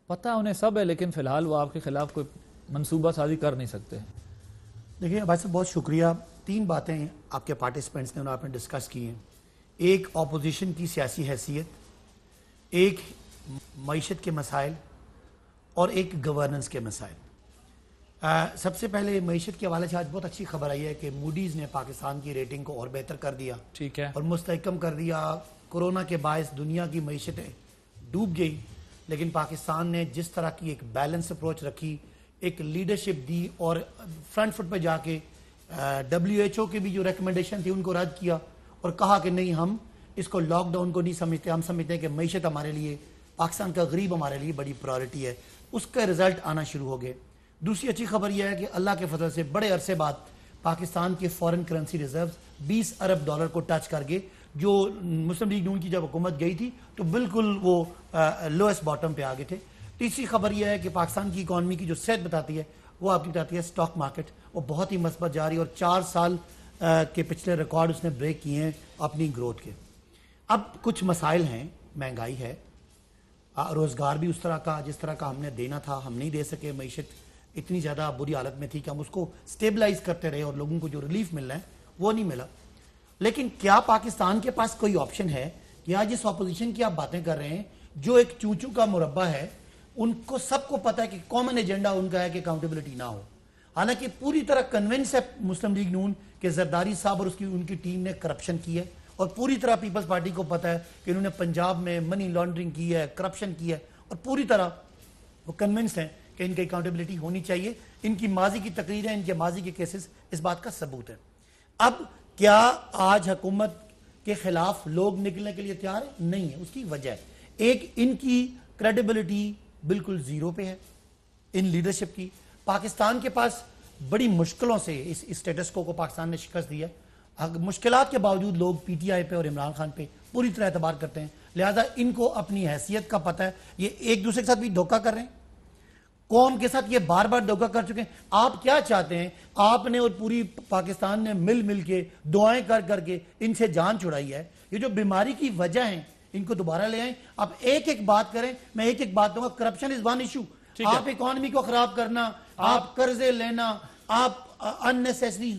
پتہ انہیں سب ہے لیکن فی الحال وہ آپ کے خلاف کوئی منصوبہ سازی کر نہیں سکتے. دیکھیے بھائی صاحب بہت شکریہ. 3 باتیں آپ کے پارٹیسپینٹس نے آپ نے ڈسکس کی ہیں. ایک اپوزیشن کی سیاسی حیثیت, ایک معیشت کے مسائل اور ایک گورننس کے مسائل. سب سے پہلے معیشت کے حوالے سے آج بہت اچھی خبر آئی ہے کہ موڈیز نے پاکستان کی ریٹنگ کو اور بہتر کر دیا, ٹھیک ہے, اور مستحکم کر دیا. کورونا کے باعث دنیا کی معیشتیں ڈوب گئی, لیکن پاکستان نے جس طرح کی ایک بیلنس اپروچ رکھی, ایک لیڈرشپ دی اور فرنٹ فٹ پہ جا کے WHO کی بھی جو ریکمنڈیشن تھی ان کو رد کیا اور کہا کہ نہیں, ہم اس کو لاک ڈاؤن کو نہیں سمجھتے, ہم سمجھتے ہیں کہ معیشت ہمارے لیے, پاکستان کا غریب ہمارے لیے بڑی پرائورٹی ہے. اس کا رزلٹ آنا شروع ہو گئے. دوسری اچھی خبر یہ ہے کہ اللہ کے فضل سے بڑے عرصے بعد پاکستان کے فورن کرنسی ریزروز $20 ارب کو ٹچ کر گئے, جو مسلم لیگ نون کی جب حکومت گئی تھی تو بالکل وہ لوئسٹ باٹم پہ آگے تھے. تیسری خبر یہ ہے کہ پاکستان کی اکانومی کی جو صحت بتاتی ہے وہ آپ کی بتاتی ہے سٹاک مارکیٹ وہ بہت ہی مثبت جا رہی ہے, اور 4 سال کے پچھلے ریکارڈ اس نے بریک کیے ہیں اپنی گروتھ کے. اب کچھ مسائل ہیں, مہنگائی ہے, روزگار بھی اس طرح کا جس طرح کا ہم نے دینا تھا ہم نہیں دے سکے. معیشت اتنی زیادہ بری حالت میں تھی کہ ہم اس کو سٹیبلائز کرتے رہے اور لوگوں کو جو ریلیف مل رہا ہے وہ نہیں ملا. لیکن کیا پاکستان کے پاس کوئی آپشن ہے کہ آج اس اپوزیشن کی آپ باتیں کر رہے ہیں جو ایک چونچو کا مربع ہے, ان کو سب کو پتا ہے کہ کامن ایجنڈا ان کا ہے کہ اکاؤنٹیبلٹی نہ ہو, حالانکہ پوری طرح کنونس ہے مسلم لیگ نون کہ زرداری صاحب اور ان کی ٹیم نے کرپشن کی ہے, اور پوری طرح پیپلز پارٹی کو پتا ہے کہ انہوں نے پنجاب میں منی لانڈرنگ کی ہے, کرپشن کی ہے, اور پوری طرح وہ کنونس ہیں کہ ان کی اکاؤنٹیبلٹی ہونی چاہیے. ان کی ماضی کی تقریریں, ان کے ماضی کے کیسز اس بات کا ثبوت ہے. اب کیا آج حکومت کے خلاف لوگ نکلنے کے لیے تیار ہیں؟ نہیں ہے. اس کی وجہ ہے ایک, ان کی کریڈیبلٹی بالکل زیرو پہ ہے ان لیڈرشپ کی. پاکستان کے پاس بڑی مشکلوں سے اس اسٹیٹس کو پاکستان نے شکست دی ہے. مشکلات کے باوجود لوگ PTI پہ اور عمران خان پہ پوری طرح اعتبار کرتے ہیں, لہذا ان کو اپنی حیثیت کا پتہ ہے. یہ ایک دوسرے کے ساتھ بھی دھوکہ کر رہے ہیں, قوم کے ساتھ یہ بار بار دھوکہ کر چکے ہیں. آپ کیا چاہتے ہیں؟ آپ نے اور پوری پاکستان نے مل کے دعائیں کر کے ان سے جان چھڑائی ہے. یہ جو بیماری کی وجہ ہیں ان کو دوبارہ لے آئیں. آپ ایک بات کریں, میں ایک بات دوں گا, کرپشن از ون ایشو. آپ اکانومی کو خراب کرنا, آپ قرضے لینا, آپ اننیسیسری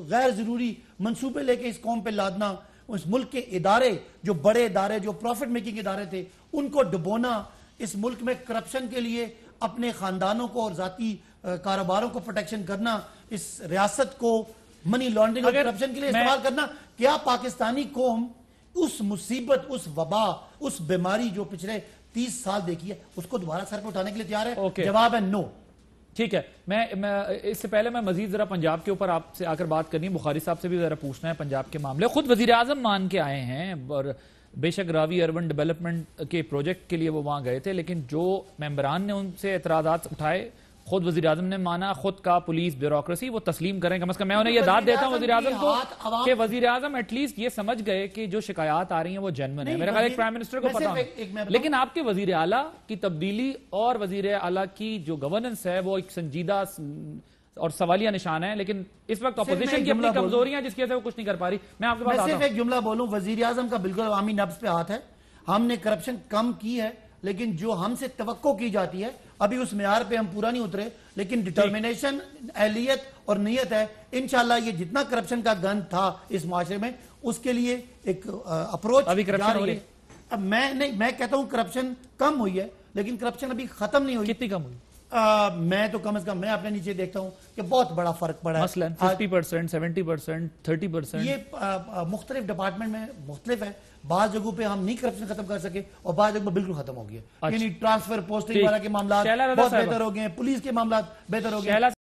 غیر ضروری منصوبے لے کے اس قوم پہ لادنا, اس ملک کے ادارے جو بڑے ادارے جو پروفٹ میکنگ ادارے تھے ان کو ڈبونا, اس ملک میں کرپشن کے لیے اپنے خاندانوں کو اور ذاتی کاروباروں کو پروٹیکشن کرنا, اس ریاست کو منی لانڈرنگ اور کرپشن کے لیے استعمال کرنا. کیا پاکستانی قوم اس مصیبت, اس وبا, اس بیماری جو پچھلے 30 سال دیکھی ہے اس کو دوبارہ سر پہ اٹھانے کے لیے تیار ہے؟ جواب ہے نو. ٹھیک ہے, میں اس سے پہلے میں مزید ذرا پنجاب کے اوپر آپ سے آ کر بات کرنی ہے. بخاری صاحب سے بھی ذرا پوچھنا ہے پنجاب کے معاملے. خود وزیر اعظم مان کے آئے ہیں, اور بے شک راوی اربن ڈیولپمنٹ کے پروجیکٹ کے لیے وہ وہاں گئے تھے, لیکن جو ممبران نے ان سے اعتراضات اٹھائے خود وزیر اعظم نے مانا. خود کا پولیس بیوروکریسی وہ تسلیم کریں, کم از کم میں انہیں یہ داد دیتا ہوں وزیر اعظم کو کہ وزیر اعظم ایٹ لیسٹ یہ سمجھ گئے کہ جو شکایات آ رہی ہیں وہ جینوئن ہے. میرا خیال ایک پرائم منسٹر کو پتا ہونا, لیکن آپ کے وزیر اعلیٰ کی تبدیلی اور وزیر اعلیٰ کی جو گورننس ہے وہ ایک سنجیدہ اور سوالیہ نشان ہے, لیکن اس وقت اپوزیشن کی اپنی کمزوریاں جس کی وجہ سے وہ کچھ نہیں کر پا رہی. میں آپ کے پاس صرف ایک جملہ بولوں, وزیر اعظم کا بالکل عوامی نبض پہ ہاتھ ہے. ہم نے کرپشن کم کی ہے, لیکن جو ہم سے توقع کی جاتی ہے ابھی اس معیار پہ ہم پورا نہیں اترے, لیکن ڈٹرمنیشن, اہلیت اور نیت ہے. انشاءاللہ یہ جتنا کرپشن کا گند تھا اس معاشرے میں اس کے لیے ایک اپروچ ابھی کرپشن ہو رہی ہے. اب میں کہتا ہوں کرپشن کم ہوئی ہے, لیکن کرپشن ابھی ختم نہیں ہوئی. کتنی کم ہوئی؟ میں تو کم از کم میں اپنے نیچے دیکھتا ہوں کہ بہت بڑا فرق پڑا ہے. مثلا 50%, 70%, 30%. یہ مختلف ڈپارٹمنٹ میں مختلف ہے. بعض جگہوں پہ ہم نہیں کرپشن ختم کر سکے اور بعض جگہوں پہ بالکل ختم ہو گیا. یعنی ٹرانسفر پوسٹنگ والا کے معاملات بہت بہتر ہو گئے ہیں, پولیس کے معاملات بہتر ہو گئے.